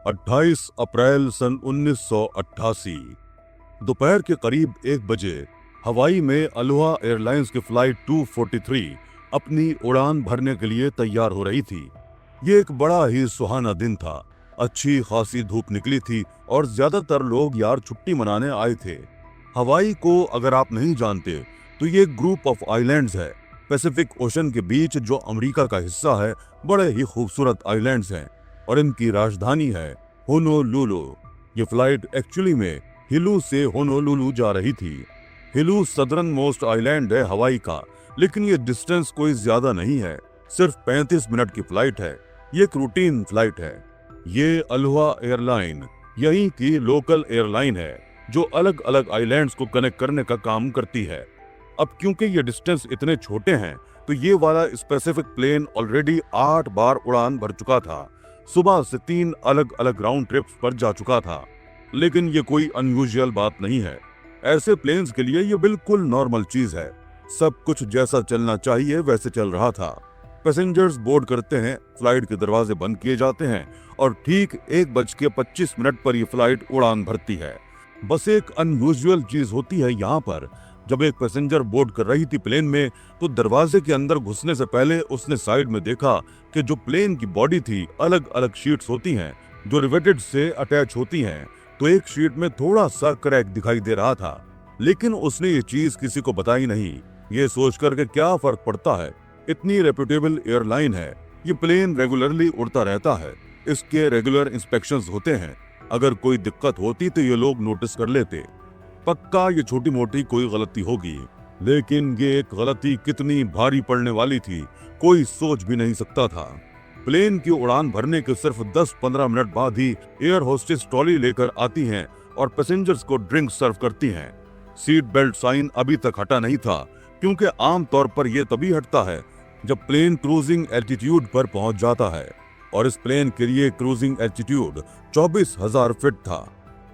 28 अप्रैल सन 1988 दोपहर के करीब 1 बजे हवाई में अलोहा एयरलाइंस की फ्लाइट 243 अपनी उड़ान भरने के लिए तैयार हो रही थी। ये एक बड़ा ही सुहाना दिन था। अच्छी खासी धूप निकली थी और ज्यादातर लोग यार छुट्टी मनाने आए थे। हवाई को अगर आप नहीं जानते तो ये एक ग्रुप ऑफ आइलैंड्स है पैसिफिक ओशन के बीच, जो अमेरिका का हिस्सा है। बड़े ही खूबसूरत आइलैंड्स हैं और इनकी राजधानी है होनोलुलु। ये फ्लाइट एक्चुअली में हिलू से होनोलुलु जा रही थी। हिलू सदर्न मोस्ट आइलैंड है हवाई का, लेकिन ये डिस्टेंस कोई ज्यादा नहीं है, सिर्फ 35 मिनट की फ्लाइट है। ये एक रूटीन फ्लाइट है। ये अलोहा एयरलाइन यहीं की लोकल एयरलाइन है जो अलग अलग आइलैंड्स को कनेक्ट करने का काम करती है। अब क्योंकि ये डिस्टेंस इतने छोटे हैं तो ये वाला स्पेसिफिक प्लेन ऑलरेडी 8 बार उड़ान भर चुका था। सुबह से 3 अलग अलग राउंड ट्रिप्स पर जा चुका था। लेकिन ये कोई अनयूजुअल बात नहीं है। ऐसे प्लेन्स के लिए ये बिल्कुल नॉर्मल चीज है। सब कुछ जैसा चलना चाहिए वैसे चल रहा था। पैसेंजर्स बोर्ड करते हैं, फ्लाइट के दरवाजे बंद किए जाते हैं और ठीक 1:25 पर ये फ्लाइट उड़ान भरती है। बस एक अनयूजुअल चीज होती है यहाँ पर। जब एक पैसेंजर बोर्ड कर रही थी प्लेन में, तो दरवाजे के अंदर घुसने से पहले उसने साइड में देखा कि जो प्लेन की बॉडी थी, अलग अलग शीट्स होती हैं जो रिवेटेड से अटैच होती हैं। तो एक शीट में थोड़ा सा क्रैक दिखाई दे रहा था, लेकिन उसने ये चीज किसी को बताई नहीं। ये सोचकर के क्या फर्क पड़ता है, इतनी रेप्यूटेबल एयरलाइन है, ये प्लेन रेगुलरली उड़ता रहता है, इसके रेगुलर इंस्पेक्शंस होते हैं। अगर कोई दिक्कत होती तो ये लोग नोटिस कर लेते। पक्का ये छोटी मोटी कोई गलती होगी, लेकिन ये एक गलती कितनी भारी पड़ने वाली थी कोई सोच भी नहीं सकता था। प्लेन की उड़ान भरने के सिर्फ 10-15 मिनट बाद ही एयर होस्टेस ट्रॉली लेकर आती हैं और पैसेंजर्स को ड्रिंक सर्व करती हैं। सीट बेल्ट साइन अभी तक हटा नहीं था, क्योंकि आमतौर पर यह तभी हटता है जब प्लेन क्रूजिंग एल्टीट्यूड पर पहुंच जाता है, और इस प्लेन के लिए क्रूजिंग एल्टीट्यूड 24,000 फीट था।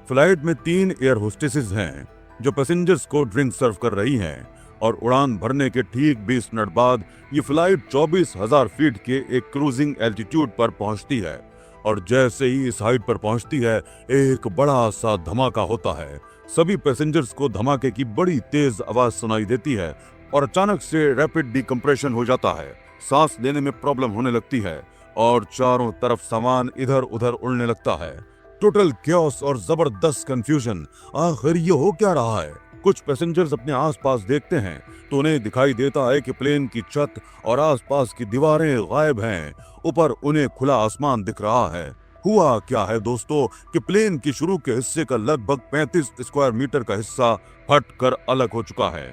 फ्लाइट में 3 एयर होस्टेसेस हैं जो पैसेंजर्स को ड्रिंक सर्व कर रही हैं, और उड़ान भरने के ठीक 20 मिनट बाद ये फ्लाइट 24,000 फीट के एक क्रूजिंग एल्टीट्यूड पर पहुंचती है। और जैसे ही इस हाइट पर पहुंचती है, एक बड़ा सा धमाका होता है। सभी पैसेंजर्स को धमाके की बड़ी तेज आवाज सुनाई देती है और अचानक से रैपिड डिकम्प्रेशन हो जाता है। सांस लेने में प्रॉब्लम होने लगती है और चारों तरफ सामान इधर उधर उड़ने लगता है। टोटल क्योस और जबरदस्त कंफ्यूजन। आखिर ये हो क्या रहा है? कुछ पैसेंजर्स अपने आसपास देखते हैं तो उन्हें दिखाई देता है कि प्लेन की छत और आसपास की दीवारें गायब हैं। ऊपर उन्हें खुला आसमान दिख रहा है। हुआ क्या है दोस्तों कि प्लेन की शुरू के हिस्से का लगभग 35 स्क्वायर मीटर का हिस्सा फट कर अलग हो चुका है।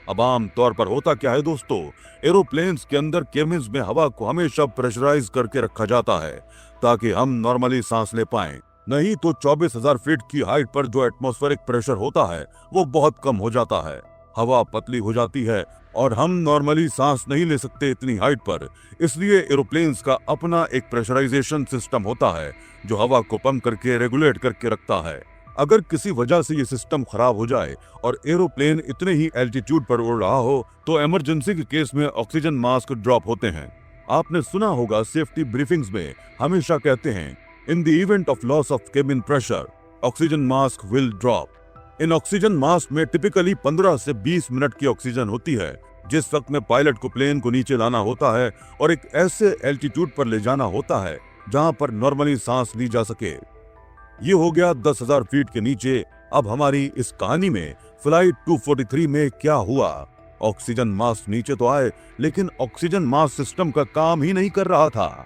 अब आम तौर पर होता क्या है दोस्तों, एरोप्लेन्स के अंदर केबिन्स में हवा को हमेशा प्रेशराइज करके रखा जाता है ताकि हम नॉर्मली सांस ले पाएं। नहीं तो 24,000 फीट की हाइट पर जो एटमॉस्फेरिक प्रेशर होता है वो बहुत कम हो जाता है। हवा पतली हो जाती है और हम नॉर्मली सांस नहीं ले सकते इतनी हाइट पर। इसलिए एरोप्लेन्स का अपना एक प्रेशराइजेशन सिस्टम होता है जो हवा को पंप करके रेगुलेट करके रखता है। अगर किसी वजह से ये सिस्टम खराब हो जाए और एरोप्लेन इतने ही एल्टीट्यूड पर उड़ रहा हो तो इमरजेंसी के केस में ऑक्सीजन मास्क ड्रॉप होते हैं। आपने सुना होगा सेफ्टी ब्रीफिंग्स में हमेशा कहते हैं, in the event of loss of cabin pressure oxygen mask will drop. In oxygen mask में टिपिकली 15 से 20 मिनट की ऑक्सीजन होती है, जिस वक्त में पायलट को प्लेन को नीचे लाना होता है और एक ऐसे एल्टीट्यूड पर ले जाना होता है जहां पर नॉर्मली सांस ली जा सके। ये हो गया 10,000 फीट के नीचे। अब हमारी इस कहानी में फ्लाइट 243 में क्या हुआ? ऑक्सीजन मास्क नीचे तो आए, लेकिन ऑक्सीजन मास्क सिस्टम का काम ही नहीं कर रहा था।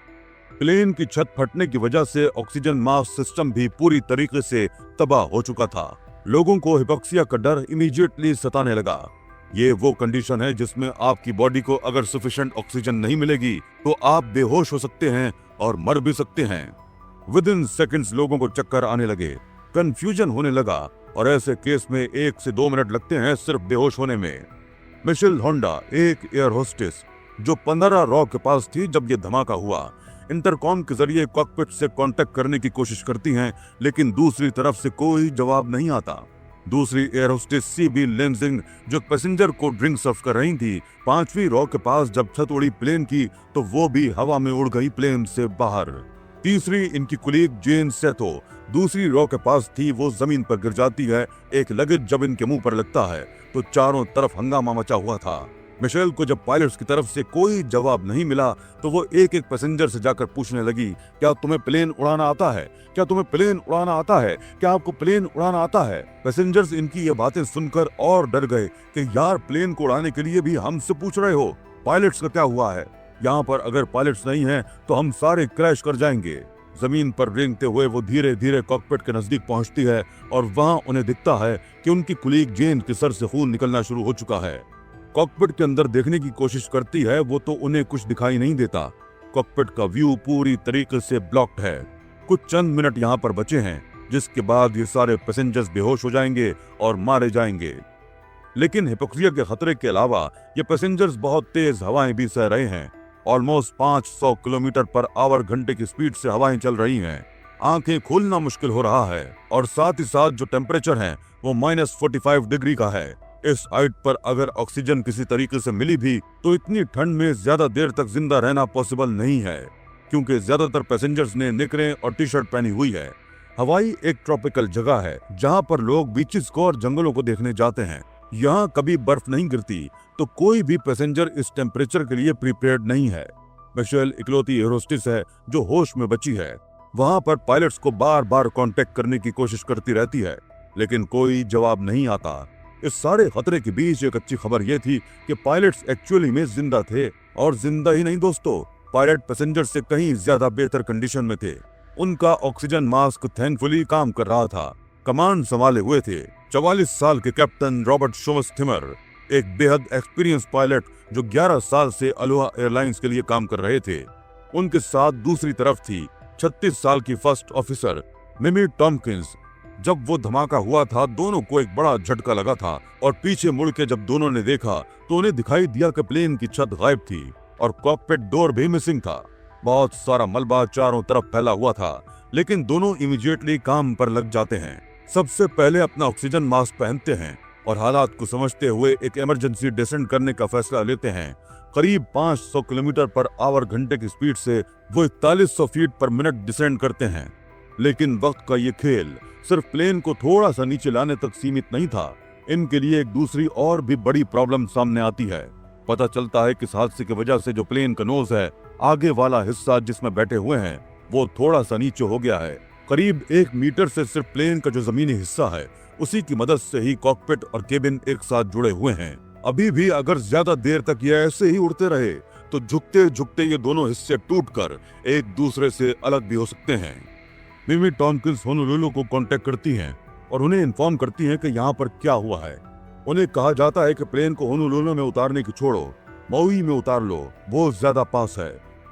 प्लेन की छत फटने की वजह से ऑक्सीजन मास्क सिस्टम भी पूरी तरीके से तबाह हो चुका था। लोगों को हिपोक्सिया का डर इमीडिएटली सताने लगा। ये वो कंडीशन है जिसमें आपकी बॉडी को अगर सफिशिएंट ऑक्सीजन नहीं मिलेगी तो आप बेहोश हो सकते हैं और मर भी सकते हैं। विद इन सेकेंड्स लोगों को चक्कर आने लगे, कंफ्यूजन होने लगा, और ऐसे केस में 1 से 2 मिनट लगते हैं सिर्फ बेहोश होने में। मिशेल होंडा, एक एयर होस्टेस जो 15 रॉ के पास थी जब यह धमाका हुआ, इंटरकॉम के जरिए कॉकपिट से कांटेक्ट करने की कोशिश करती हैं, लेकिन दूसरी तरफ से कोई जवाब नहीं आता। दूसरी एयर होस्टेस सीबी लेंजिंग जो पैसेंजर को ड्रिंक सर्व कर रही थी, 5वीं रॉ के पास जब छत उड़ी प्लेन की तो वो भी हवा में उड़ गई प्लेन से बाहर। तीसरी इनकी कुलीग जेन सेथो दूसरी रॉ के पास थी। वो जमीन पर गिर जाती है। एक लगेज जब इनके मुंह पर लगता है तो चारों तरफ हंगामा मचा हुआ था। मिशेल को जब पायलट्स की तरफ से कोई जवाब नहीं मिला तो वो एक एक पैसेंजर से जाकर पूछने लगी, क्या तुम्हें प्लेन उड़ाना आता है? क्या तुम्हें प्लेन उड़ाना आता है? क्या आपको प्लेन उड़ाना आता है? पैसेंजर्स इनकी ये बातें सुनकर और डर गए कि यार, प्लेन को उड़ाने के लिए भी हमसे पूछ रहे हो? पायलट्स का क्या हुआ है? यहाँ पर अगर पायलट्स नहीं हैं तो हम सारे क्रैश कर जाएंगे। जमीन पर रेंगते हुए वो धीरे धीरे कॉकपिट के नजदीक पहुंचती है और वहां उन्हें दिखता है कि उनकी कुलीग जेन के सर से खून निकलना शुरू हो चुका है। कॉकपिट के अंदर देखने की कोशिश करती है वो तो उन्हें कुछ दिखाई नहीं देता। कॉकपिट का व्यू पूरी तरीके से ब्लॉक्ड है। कुछ चंद मिनट यहाँ पर बचे हैं जिसके बाद ये सारे पैसेंजर्स बेहोश हो जाएंगे और मारे जाएंगे। लेकिन हिपोक्सिया के खतरे के अलावा ये पैसेंजर्स बहुत तेज हवाएं भी सह रहे हैं। ऑलमोस्ट 500 किलोमीटर पर आवर घंटे की स्पीड से हवाएं चल रही हैं। आंखें खोलना मुश्किल हो रहा है और साथ ही साथ जो टेम्परेचर है वो -45 डिग्री का है। इस हाइट पर अगर ऑक्सीजन किसी तरीके से मिली भी तो इतनी ठंड में ज्यादा देर तक जिंदा रहना पॉसिबल नहीं है, क्योंकि ज्यादातर पैसेंजर्स ने निकरें और टी शर्ट पहनी हुई है। हवाई एक ट्रॉपिकल जगह है जहां पर लोग बीचेस को और जंगलों को देखने जाते हैं। यहाँ कभी बर्फ नहीं गिरती, तो कोई भी पैसेंजर इस टेम्परेचर के लिए प्रिपेयर्ड नहीं है। मिशेल इकलौती एयरोस्टिस है जो होश में बची है। वहां पर पायलट्स को बार बार कांटेक्ट करने की कोशिश करती रहती है, लेकिन कोई जवाब नहीं आता। इस सारे खतरे के बीच एक अच्छी खबर यह थी कि पायलट्स एक्चुअली में जिंदा थे, और जिंदा ही नहीं दोस्तों, पायलट पैसेंजर से कहीं ज्यादा बेहतर कंडीशन में थे। उनका ऑक्सीजन मास्क थैंकफुली काम कर रहा था। कमांड संभाले हुए थे 44 साल के कैप्टन रॉबर्ट शोमस-थिमर, एक बेहद एक्सपीरियंस पायलट जो 11 साल से अलोहा एयरलाइंस के लिए काम कर रहे थे। उनके साथ दूसरी तरफ थी 36 साल की फर्स्ट ऑफिसर मिमी टॉम्किंस। जब वो धमाका हुआ था दोनों को एक बड़ा झटका लगा था, और पीछे मुड़ के जब दोनों ने देखा तो उन्हें दिखाई दिया कि प्लेन की छत गायब थी और कॉकपिट डोर भी मिसिंग था। बहुत सारा मलबा चारों तरफ फैला हुआ था, लेकिन दोनों इमीडिएटली काम पर लग जाते हैं। सबसे पहले अपना ऑक्सीजन मास्क पहनते हैं और हालात को समझते हुए एक इमरजेंसी डिसेंड करने का फैसला लेते हैं। करीब 500 किलोमीटर पर आवर घंटे की स्पीड से वो 4100 फीट पर मिनट डिसेंड करते हैं। लेकिन वक्त का ये खेल सिर्फ प्लेन को थोड़ा सा नीचे लाने तक सीमित नहीं था। इनके लिए एक दूसरी और भी बड़ी प्रॉब्लम सामने आती है। पता चलता है कि इस हादसे की वजह से जो प्लेन का नोज है, आगे वाला हिस्सा जिसमें बैठे हुए हैं, वो थोड़ा सा नीचे हो गया है। करीब 1 मीटर से सिर्फ प्लेन का जो जमीनी हिस्सा है उसी की मदद से ही कॉकपिट और केबिन एक साथ जुड़े हुए हैं। अभी भी अगर ज्यादा देर तक ये ऐसे ही उड़ते रहे तो झुकते झुकते ये दोनों हिस्से टूटकर एक दूसरे से अलग भी हो सकते हैं। मिमी टॉम्किंस होनोलुलु को कांटेक्ट करती हैं और उन्हें इन्फॉर्म करती हैं कि यहाँ पर क्या हुआ है। उन्हें कहा जाता है कि प्लेन को होनोलुलु में उतारने की छोड़ो, मौई में उतार लो, वो ज्यादा पास है।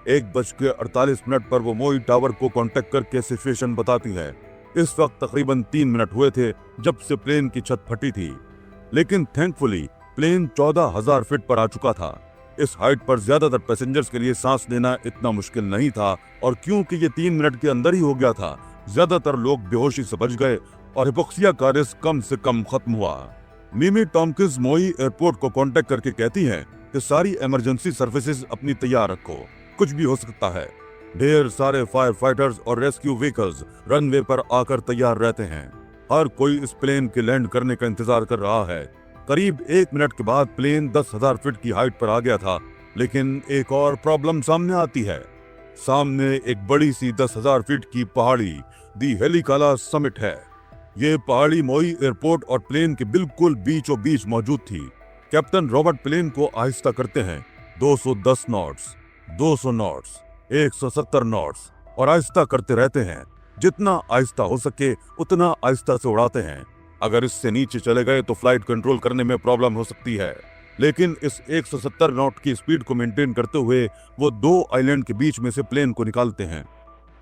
1:48 पर वो मोई टावर को कांटेक्ट करके सिचुएशन बताती है। इस वक्त तकरीबन 3 मिनट हुए थे जब से प्लेन की छत फटी थी, लेकिन थैंकफुली प्लेन 14,000 फीट पर आ चुका था। इस हाइट पर ज्यादातर पैसेंजर्स के लिए सांस लेना इतना मुश्किल नहीं था, और क्योंकि ये 3 मिनट के अंदर ही हो गया था, ज्यादातर लोग बेहोशी से बच गए और हिपोक्सिया का रिस्क कम से कम खत्म हुआ। मिमी टॉम्किंस मोई एयरपोर्ट को कांटेक्ट करके कहती हैं कि सारी इमरजेंसी सर्विसेज अपनी तैयार रखो, कुछ भी हो सकता है। ढेर सारे फायर फाइटर्स और रेस्क्यू व्हीकल्स रनवे पर आकर तैयार रहते हैं। हर कोई इस प्लेन के लैंड करने का इंतजार कर रहा है। करीब 1 मिनट के बाद प्लेन 10,000 फीट की हाइट पर आ गया था, लेकिन एक और प्रॉब्लम सामने आती है। सामने एक बड़ी सी 10,000 फीट की पहाड़ी दी हेलिकाला समिट है। ये पहाड़ी मोई एयरपोर्ट और प्लेन के बिल्कुल बीचों बीच मौजूद थी। कैप्टन रॉबर्ट प्लेन को आहिस्ता करते हैं। 210 नॉट्स, 200 नॉट्स, 170 नॉट्स, और आहिस्ता करते रहते हैं। जितना आहिस्ता हो सके उतना आहिस्ता से उड़ाते हैं। अगर इससे नीचे चले गए तो फ्लाइट कंट्रोल करने में प्रॉब्लम हो सकती है, लेकिन इस 170 नॉट की स्पीड को मेंटेन करते हुए वो 2 आइलैंड के बीच में से प्लेन को निकालते हैं।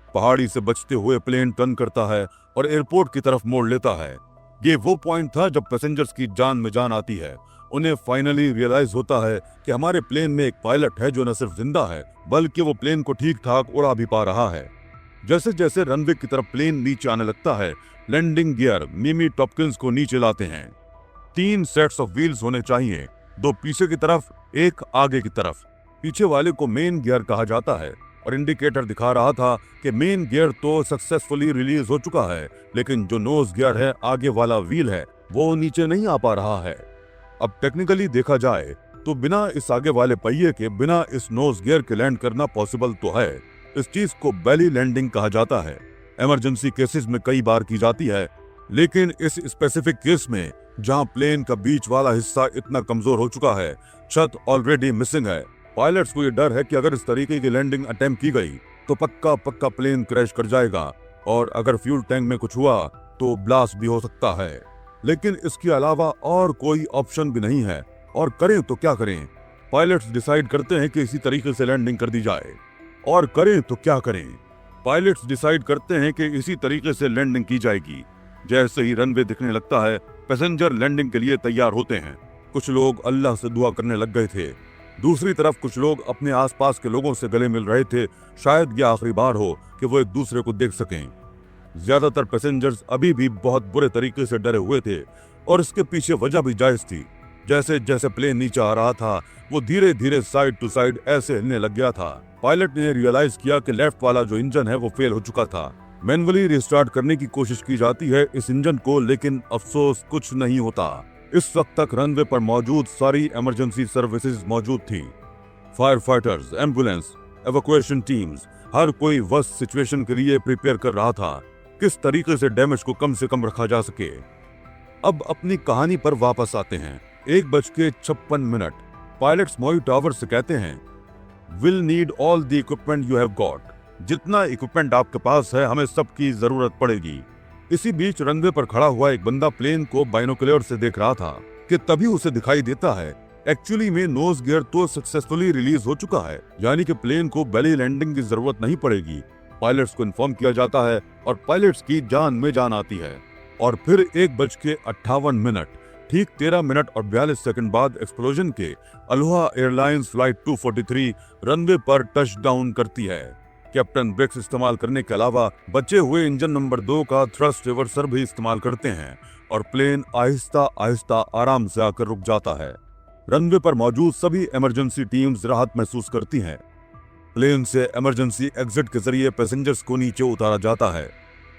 पहाड़ी से बचते हुए प्लेन टर्न करता है और एयरपोर्ट की तरफ मोड़ लेता है। ये वो पॉइंट था जब पैसेंजर्स की जान में जान आती है। उन्हें फाइनली रियलाइज होता है कि हमारे प्लेन में एक पायलट है जो न सिर्फ जिंदा है बल्कि वो प्लेन को ठीक ठाक उड़ा भी पा रहा है। जैसे जैसे रनवे की तरफ प्लेन नीचे आने लगता है, लैंडिंग गियर मिमी टॉम्किंस को नीचे लाते हैं। 3 सेट्स ऑफ व्हील्स होने चाहिए, 2 पीछे की तरफ, 1 आगे की तरफ। पीछे वाले को मेन गियर कहा जाता है और इंडिकेटर दिखा रहा था कि मेन गियर तो सक्सेसफुली रिलीज हो चुका है, लेकिन जो नोज गियर है, आगे वाला व्हील है, वो नीचे नहीं आ पा रहा है। अब टेक्निकली देखा जाए तो बिना इस आगे वाले पहिए के बिना इस नोज गियर के लैंड करना पॉसिबल तो है। इस चीज को बेली लैंडिंग कहा जाता है। इमरजेंसी केसेस में कई बार की जाती है, लेकिन इस स्पेसिफिक केस में जहां प्लेन का बीच वाला हिस्सा इतना कमजोर हो चुका है, छत ऑलरेडी मिसिंग है, पायलट्स को ये डर है कि अगर इस तरीके की लैंडिंग अटेम्प्ट की गई तो पक्का प्लेन क्रैश कर जाएगा, और अगर फ्यूल टैंक में कुछ हुआ तो ब्लास्ट भी हो सकता है। लेकिन इसके अलावा और कोई ऑप्शन भी नहीं है, और करें तो क्या करें। पायलट्स डिसाइड करते हैं कि इसी तरीके से लैंडिंग कर दी जाए, और करें तो क्या करें। पायलट्स डिसाइड करते हैं कि इसी तरीके से लैंडिंग की जाएगी। जैसे ही रनवे दिखने लगता है, पैसेंजर लैंडिंग के लिए तैयार होते हैं। कुछ लोग अल्लाह से दुआ करने लग गए थे। दूसरी तरफ कुछ लोग अपने आसपास के लोगों से गले मिल रहे थे, शायद ये आखिरी बार हो कि वो एक दूसरे को देख सकें। ज्यादातर पैसेंजर्स अभी भी बहुत बुरे तरीके से डरे हुए थे, और इसके पीछे वजह भी जायज थी। जैसे जैसे प्लेन नीचे आ रहा था, वो धीरे धीरे साइड टू साइड ऐसे हिलने लग गया था। पायलट ने रियलाइज किया कि लेफ्ट वाला जो इंजन है वो फेल हो चुका था। मैन्युअली रिस्टार्ट करने की कोशिश की जाती है इस इंजन को, लेकिन अफसोस कुछ नहीं होता। इस वक्त तक रनवे पर मौजूद सारी इमरजेंसी सर्विसेज मौजूद थी। Firefighters, ambulance, evacuation teams, हर कोई वर्स्ट सिचुएशन के लिए प्रिपेयर कर रहा था। किस तरीके से डैमेज को कम से कम रखा जा सके। अब अपनी कहानी पर वापस आते हैं। 1:56 पायलट्स मोई टावर से कहते हैं, will need all the equipment you have got. जितना इक्विपमेंट आपके पास है, हमें सबकी जरूरत पड़ेगी। इसी बीच रनवे पर खड़ा हुआ एक बंदा प्लेन को बाइनोकुलर से देख रहा था कि तभी उसे दिखाई देता है एक्चुअली में नोज गियर तो सक्सेसफुली रिलीज हो चुका है, यानी कि प्लेन को बेली लैंडिंग की जरूरत नहीं पड़ेगी। पायलट्स को इन्फॉर्म किया जाता है और पायलट्स की जान में जान आती है। और फिर 1:58 ठीक 13 मिनट और 42 सेकंड बाद एक्सप्लोजन के अलोहा एयरलाइंस फ्लाइट 243 रनवे पर टच डाउन करती है। कैप्टन ब्रेक्स इस्तेमाल करने के अलावा बचे हुए इंजन नंबर 2 का थ्रस्ट रिवर्सर भी इस्तेमाल करते हैं, और प्लेन आहिस्ता आहिस्ता आराम से आकर रुक जाता है। रनवे पर मौजूद सभी इमरजेंसी टीम्स राहत महसूस करती हैं। प्लेन से इमरजेंसी एग्जिट के जरिए पैसेंजर्स को नीचे उतारा जाता है।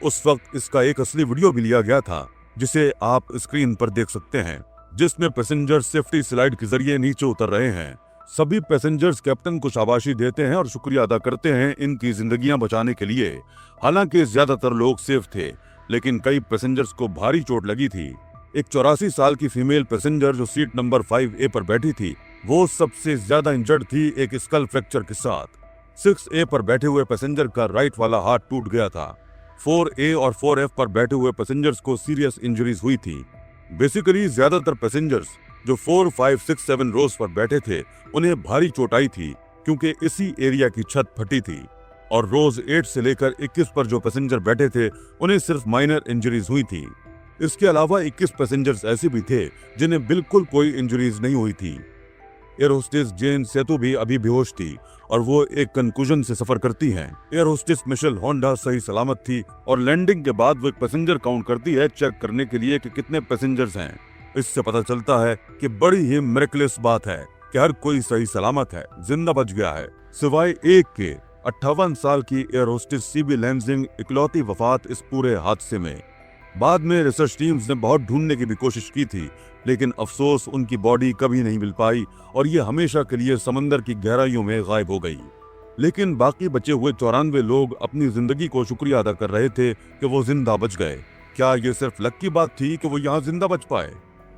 उस वक्त इसका एक असली वीडियो भी लिया गया था, जिसे आप स्क्रीन पर देख सकते हैं, जिसमें पैसेंजर सेफ्टी स्लाइड के जरिए नीचे उतर रहे हैं। सभी पैसेंजर्स कैप्टन को शाबाशी देते हैं और शुक्रिया अदा करते हैं इनकी जिंदगियां बचाने के लिए। हालांकि ज्यादातर लोग सेफ थे, लेकिन कई पैसेंजर्स को भारी चोट लगी थी। एक 84 साल की फीमेल पैसेंजर जो सीट नंबर 5A पर बैठी थी, वो सबसे ज्यादा इंजर्ड थी, एक स्कल फ्रैक्चर के साथ। 6A पर बैठे हुए पैसेंजर का राइट वाला हाथ टूट गया था। 4A और 4F पर बैठे हुए पैसेंजर्स को सीरियस इंजरीज हुई थी। बेसिकली ज्यादातर पैसेंजर्स जो 4, 5, 6, 7 रोज पर बैठे थे, उन्हें भारी चोट आई थी, क्योंकि इसी एरिया की छत फटी थी। और रोज 8 से लेकर 21 पर जो पैसेंजर बैठे थे, उन्हें सिर्फ माइनर इंजरीज हुई थी। इसके अलावा 21 पैसेंजर्स ऐसे भी थे जिन्हें बिल्कुल कोई इंजरीज नहीं हुई थी। एयर होस्टेस जेन सेतु भी अभी बेहोश थी, और वो एक कंक्लूजन से सफर करती हैं। एयर होस्टेस मिशेल होंडा सही सलामत थी, और लैंडिंग के बाद वो एक पैसेंजर काउंट करती है, चेक करने के लिए कि कितने पैसेंजर्स हैं। इससे पता चलता है कि बड़ी ही मिरेकलस बात है कि हर कोई सही सलामत है, जिंदा बच गया है, सिवाय एक के। 58 साल की एयर होस्टेस सीबी लैंजिंग इकलौती वफात इस पूरे हादसे में। बाद में रिसर्च टीम्स ने बहुत ढूंढने की भी कोशिश की थी, लेकिन अफसोस उनकी बॉडी कभी नहीं मिल पाई, और ये हमेशा के लिए समंदर की गहराइयों में गायब हो गई। लेकिन बाकी बचे हुए 94 लोग अपनी जिंदगी को शुक्रिया अदा कर रहे थे कि वो जिंदा बच गए। क्या ये सिर्फ लक की बात थी कि वो यहाँ जिंदा बच पाए?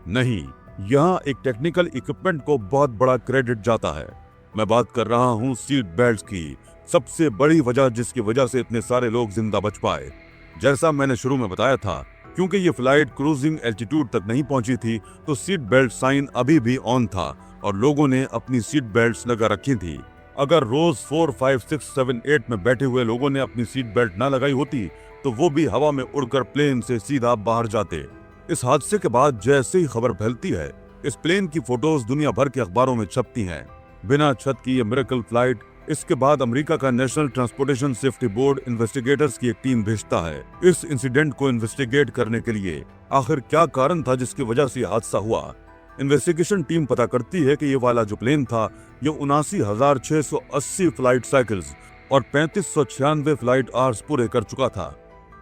नहीं, यहाँ एक टेक्निकल इक्विपमेंट को बहुत बड़ा क्रेडिट जाता है। मैं बात कर रहा हूँ सीट बेल्ट की, सबसे बड़ी वजह जिसकी वजह से इतने सारे लोग जिंदा बच पाए। जैसा मैंने शुरू में बताया था, क्योंकि ये फ्लाइट क्रूजिंग एल्टीट्यूड तक नहीं पहुंची थी, तो सीट बेल्ट साइन अभी भी ऑन था और लोगों ने अपनी सीट बेल्ट्स लगा रखी थी। अगर रोज 4, 5, 6, 7, 8 में बैठे हुए लोगों ने अपनी सीट बेल्ट ना लगाई होती, तो वो भी हवा में उड़कर प्लेन से सीधा बाहर जाते। इस हादसे के बाद जैसे ही खबर फैलती है, इस प्लेन की फोटोज दुनिया भर के अखबारों में छपती हैं। बिना छत की ये मिरेकल फ्लाइट। इसके बाद अमेरिका का national transportation safety board investigators की एक टीम भेजता है इस इंसिडेंट को इन्वेस्टिगेट करने के लिए। आखिर क्या कारण था जिसकी वजह से हादसा हुआ? इन्वेस्टिगेशन टीम पता करती है कि ये वाला जो प्लेन था, ये 79,680 फ्लाइट साइकिल्स और 3596 फ्लाइट आवर्स पूरे कर चुका था।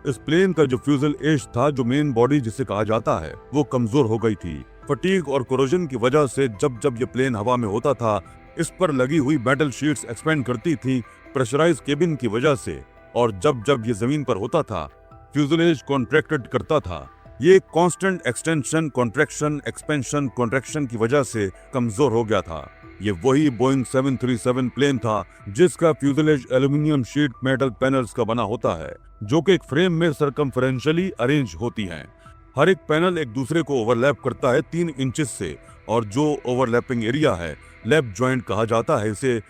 इस प्लेन का जो फ्यूजल एज था, जो मेन बॉडी जिसे कहा जाता है, वो कमजोर हो गई थी। फटीग और कोरोजन की वजह से जब जब ये प्लेन हवा में होता था, इस पर लगी हुई मेटल शीट्स एक्सपेंड करती थी प्रेशराइज केबिन की वजह से, और जब जब ये जमीन पर होता था, फ्यूजलेज कॉन्ट्रैक्टेड करता था। ये constant extension, contraction, expansion, contraction की वजह से कमजोर हो गया था। ये वही बोइंग 737 प्लेन था जिसका fuselage aluminium sheet metal panels का बना होता है, जो कि एक फ्रेम में सरकमफेरेंशियली अरेंज होती हैं। हर एक पैनल एक दूसरे को ओवरलैप करता है 3 इंचेस से, और जो ओवरलैपिंग एरिया है, लैप जॉइंट कहा जाता है इसे।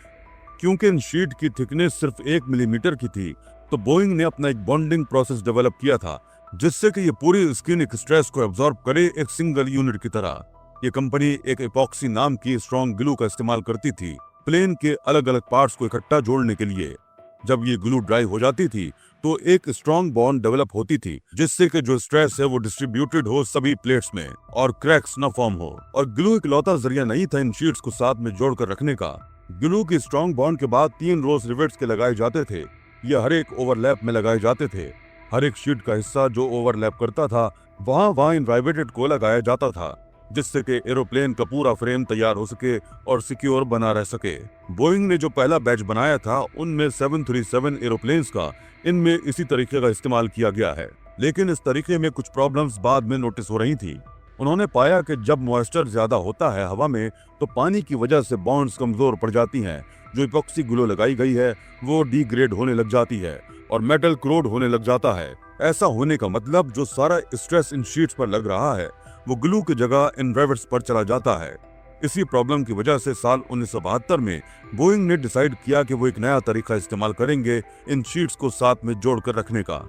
क्योंकि इन शीट की थिकनेस सिर्फ 1 मिलीमीटर की थी, तो बोइंग ने अपना एक बॉन्डिंग प्रोसेस डेवलप किया था, जिससे कि ये पूरी स्किन एक स्ट्रेस को एब्जॉर्ब करे एक सिंगल यूनिट की तरह। ये कंपनी एक एपॉक्सी नाम की स्ट्रॉन्ग ग्लू का इस्तेमाल करती थी प्लेन के अलग अलग पार्ट्स को इकट्ठा जोड़ने के लिए। जब ये ग्लू ड्राई हो जाती थी तो एक स्ट्रॉन्ग बॉन्ड डेवलप होती थी, जिससे कि जो स्ट्रेस है वो डिस्ट्रीब्यूटेड हो सभी प्लेट्स में और क्रैक्स न फॉर्म हो। और ग्लू इकलौता जरिया नहीं था इन शीट्स को साथ में जोड़कर रखने का। ग्लू की स्ट्रॉन्ग बॉन्ड के बाद 3 रोज रिवेट्स के लगाए जाते थे। ये हर एक ओवरलैप में लगाए जाते थे। हर एक शीट का हिस्सा जो ओवरलैप करता था, वहां इन राइवेटेड को लगाया जाता था, जिससे कि एरोप्लेन का पूरा फ्रेम तैयार हो सके और सिक्योर बना रह सके। बोइंग ने जो पहला बैच बनाया था, उनमें 737 एरोप्लेन्स का इनमें इसी तरीके का इस्तेमाल किया गया है। लेकिन इस तरीके में कुछ प्रॉब्लम्स बाद में नोटिस हो रही थी। उन्होंने पाया कि जब मॉइस्चर ज्यादा होता है हवा में, तो पानी की वजह से बॉन्ड्स कमजोर पड़ जाती हैं। जो इपॉक्सी ग्लू लगाई गई है वो डिग्रेड होने लग जाती है और मेटल क्रोड होने लग जाता है। ऐसा होने का मतलब जो सारा स्ट्रेस इन शीट्स पर लग रहा है, वो ग्लू की जगह इन रिवेट्स पर चला जाता है। इसी प्रॉब्लम की वजह से साल 1972 में बोइंग ने डिसाइड किया कि वो एक नया तरीका इस्तेमाल करेंगे इन शीट्स को साथ में जोड़कर रखने का।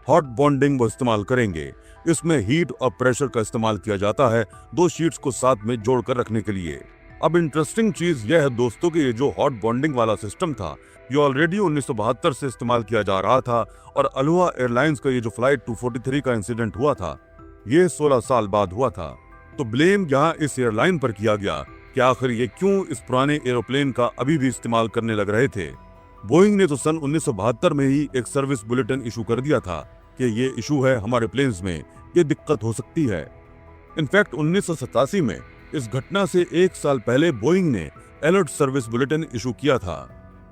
हॉट बॉन्डिंग वो इस्तेमाल करेंगे। इसमें हीट और प्रेशर का इस्तेमाल किया जाता है 2 शीट्स को साथ में जोड़कर रखने के लिए। अब इंटरेस्टिंग चीज यह है दोस्तों कि ये जो हॉट बॉन्डिंग वाला सिस्टम था, ये ऑलरेडी 1972 से इस्तेमाल किया जा रहा था, और अलोहा एयरलाइंस का ये जो फ्लाइट 243 का इंसिडेंट हुआ था, ये 16 साल बाद हुआ था। तो ब्लेम यहाँ इस एयरलाइन पर किया गया कि आखिर ये क्यों इस पुराने एरोप्लेन का अभी भी इस्तेमाल करने लग रहे थे। बोइंग ने तो सन 1972 में ही एक सर्विस बुलेटिन इशू कर दिया था कि ये इशू है हमारे प्लेन्स में, ये दिक्कत हो सकती है। इनफैक्ट 1987 में इस घटना से 1 साल पहले बोइंग ने अलर्ट सर्विस बुलेटिन इशू किया था।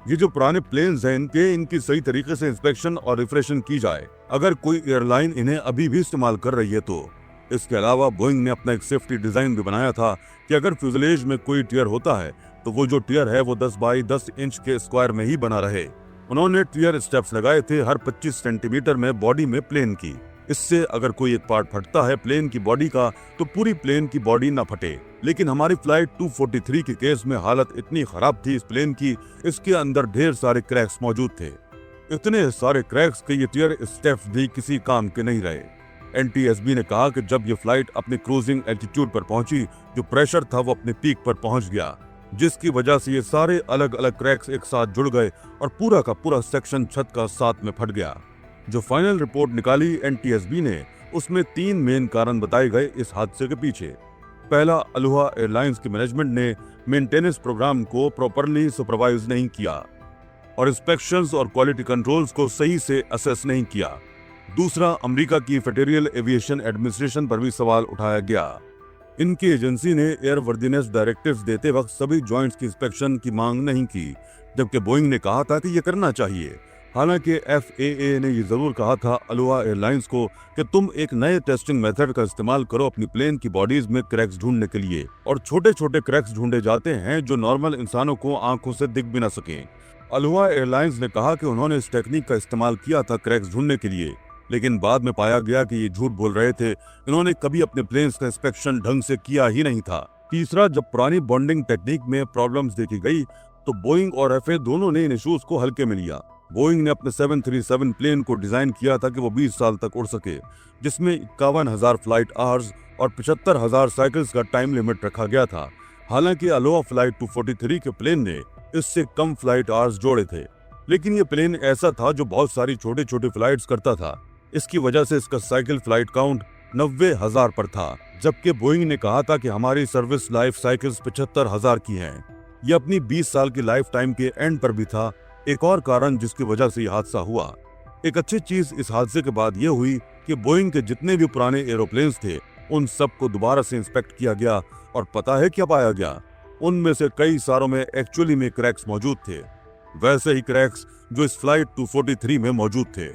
ये जो पुराने प्लेन्स हैं, इनकी सही तरीके से इंस्पेक्शन और रिफ्रेशन की जाए, अगर कोई एयरलाइन इन्हें अभी भी इस्तेमाल कर रही है तो। इसके अलावा बोइंग ने अपना एक सेफ्टी डिजाइन भी बनाया था कि अगर फ्यूजलेज में कोई टियर होता है तो वो जो टियर है वो 10 बाई 10 इंच के स्क्वायर में ही बना रहे। उन्होंने टियर स्टेप्स लगाए थे हर 25 सेंटीमीटर में बॉडी में प्लेन की। इससे अगर कोई एक पार्ट फटता है प्लेन की बॉडी का, तो पूरी प्लेन की बॉडी ना फटे। लेकिन हमारी फ्लाइट 243 के केस में हालत इतनी खराब थी इस प्लेन की, इसके अंदर ढेर सारे क्रैक्स मौजूद थे। इतने सारे क्रैक्स के ये टियर स्टेप्स भी किसी काम के नहीं रहे। NTSB ने कहा कि जब ये फ्लाइट अपने क्रूजिंग एल्टीट्यूड पर पहुंची, जो प्रेशर था वो अपने पीक पर पहुंच गया, जिसकी वजह से ये सारे अलग अलग क्रैक्स एक साथ जुड़ गए और पूरा का पूरा सेक्शन छत का साथ में फट गया। जो फाइनल रिपोर्ट निकाली NTSB ने, उसमें 3 मेन कारण बताए गए इस हादसे के पीछे। पहला, अलोहा एयरलाइंस के मैनेजमेंट ने मेंटेनेंस प्रोग्राम को प्रॉपरली सुपरवाइज नहीं किया और इंस्पेक्शंस और क्वालिटी कंट्रोल्स को सही से असेस नहीं किया। दूसरा, अमेरिका की फेडरल एविएशन एडमिनिस्ट्रेशन पर भी सवाल उठाया गया। इनकी एजेंसी ने एयरवर्दीनेस डायरेक्टिव्स देते वक्त सभी जॉइंट्स की इंस्पेक्शन की मांग नहीं की, जबकि बोइंग ने कहा था कि ये करना चाहिए। हालांकि FAA ने ये जरूर कहा था अलोहा एयरलाइंस को कि तुम एक नए टेस्टिंग मेथड का इस्तेमाल करो अपनी प्लेन की बॉडीज में क्रैक्स ढूंढने के लिए, और छोटे छोटे क्रैक्स ढूंढे जाते हैं जो नॉर्मल इंसानों को आंखों से दिख भी ना सके। अलोहा एयरलाइंस ने कहा कि उन्होंने इस टेक्निक का इस्तेमाल किया था क्रैक्स ढूंढने के लिए, लेकिन बाद में पाया गया कि ये झूठ बोल रहे थे। इन्होंने कभी अपने प्लेन्स का इंस्पेक्शन ढंग से किया ही नहीं था। तीसरा, जब पुरानी बॉन्डिंग टेक्निक में प्रॉब्लम्स देखी गई तो बोइंग और FAA दोनों ने इन इश्यूज को हल्के में लिया। बोइंग ने अपने 737 प्लेन को डिजाइन किया था कि वो 20 साल तक उड़ सके, जिसमें 51,000 फ्लाइट आवर्स और 75,000 साइकिल्स का टाइम लिमिट रखा गया था। हालांकि अलोहा फ्लाइट 243 के प्लेन ने इससे कम फ्लाइट आवर्स जोड़े थे, लेकिन ये प्लेन ऐसा था जो बहुत सारी छोटी छोटी फ्लाइट्स करता था। इसकी वजह से इसका साइकिल फ्लाइट काउंट 90,000 पर था, जबकि बोइंग ने कहा था कि हमारी सर्विस लाइफ साइकिल्स 75,000 की हैं। ये अपनी 20 साल की लाइफ टाइम के एंड पर भी था, एक और कारण जिसकी वजह से यह हादसा हुआ, एक अच्छी चीज इस हादसे के बाद यह हुई कि बोइंग के जितने भी पुराने एरोप्लेन्स थे उन सबको दोबारा से इंस्पेक्ट किया गया और पता है क्या पाया गया? उनमें से कई सारों में एक्चुअली में क्रैक्स मौजूद थे, वैसे ही क्रैक्स जो इस फ्लाइट 243 में मौजूद थे।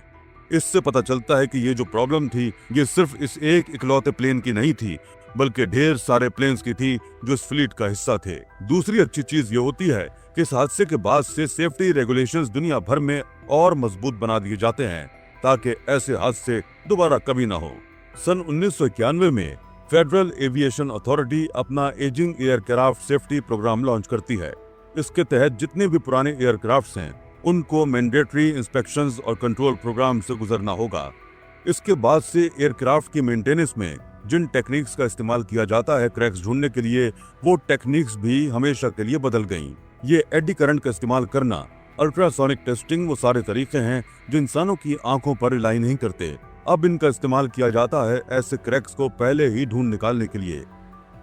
इससे पता चलता है कि ये जो प्रॉब्लम थी ये सिर्फ इस एक इकलौते प्लेन की नहीं थी, बल्कि ढेर सारे प्लेन्स की थी जो इस फ्लीट का हिस्सा थे। दूसरी अच्छी चीज ये होती है कि इस हादसे के बाद से सेफ्टी रेगुलेशंस दुनिया भर में और मजबूत बना दिए जाते हैं ताकि ऐसे हादसे दोबारा कभी ना हो। सन 1991 में फेडरल एविएशन अथॉरिटी अपना ageing aircraft safety programme launch करती है। इसके तहत जितने भी पुराने एयरक्राफ्ट्स हैं उनको मैंडेटरी इंस्पेक्शंस और कंट्रोल प्रोग्राम से गुजरना होगा। इसके बाद से एयरक्राफ्ट की मेंटेनेंस में जिन टेक्निक्स का इस्तेमाल किया जाता है क्रैक्स ढूंढने के लिए, वो टेक्निक्स भी हमेशा के लिए बदल गईं। ये एडी करंट का इस्तेमाल करना, अल्ट्रासोनिक टेस्टिंग वो सारे तरीके हैं जो इंसानों की आंखों पर रिलाई नहीं करते। अब इनका इस्तेमाल किया जाता है ऐसे क्रैक्स को पहले ही ढूंढ निकालने के लिए।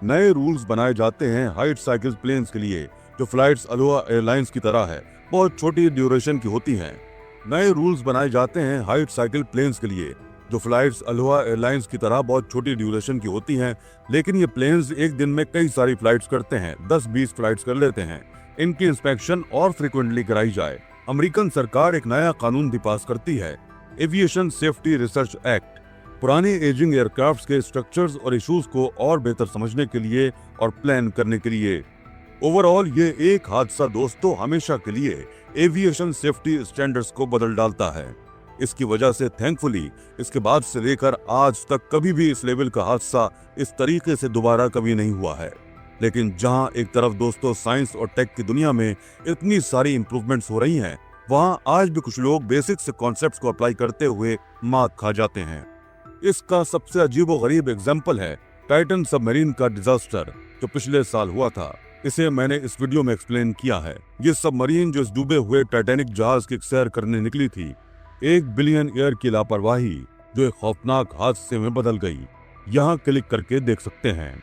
नए रूल्स बनाए जाते हैं हाइट साइकिल प्लेन्स के लिए जो फ्लाइट्स अलोहा एयरलाइंस की तरह है, बहुत छोटी ड्यूरेशन की होती हैं। नए रूल्स बनाए जाते हैं हाइट साइकिल प्लेन्स के लिए जो फ्लाइट्स अलोहा एयरलाइंस की तरह बहुत छोटी ड्यूरेशन की होती हैं, लेकिन ये प्लेन्स एक दिन में कई सारी फ्लाइट्स करते हैं, 10-20 फ्लाइट्स कर लेते हैं। इनकी इंस्पेक्शन और फ्रिक्वेंटली कराई जाए। अमेरिकन सरकार एक नया कानून भी पास करती है, एविएशन सेफ्टी रिसर्च एक्ट, पुराने एजिंग एयरक्राफ्ट्स के स्ट्रक्चर्स और इश्यूज को और बेहतर समझने के लिए और प्लान करने के लिए। ओवरऑल ये एक हादसा दोस्तों हमेशा के लिए एविएशन सेफ्टी स्टैंडर्ड्स को बदल डालता है। इसकी वजह से थैंकफुली इसके बाद से लेकर आज तक कभी भी इस लेवल का हादसा इस तरीके से दोबारा कभी नहीं हुआ है। लेकिन जहां एक तरफ दोस्तों साइंस और टेक की दुनिया में इतनी सारी इंप्रूवमेंट्स हो रही हैं, वहां आज भी कुछ लोग बेसिक से कॉन्सेप्ट्स को अप्लाई करते हुए मात खा जाते हैं। इसका सबसे अजीबोगरीब एग्जाम्पल है टाइटन सबमरीन का डिजास्टर जो पिछले साल हुआ था। इसे मैंने इस वीडियो में एक्सप्लेन किया है। ये सबमरीन जो इस डूबे हुए टाइटैनिक जहाज की सैर करने निकली थी, 1 बिलियन ईयर की लापरवाही जो एक खौफनाक हादसे में बदल गई। यहाँ क्लिक करके देख सकते हैं।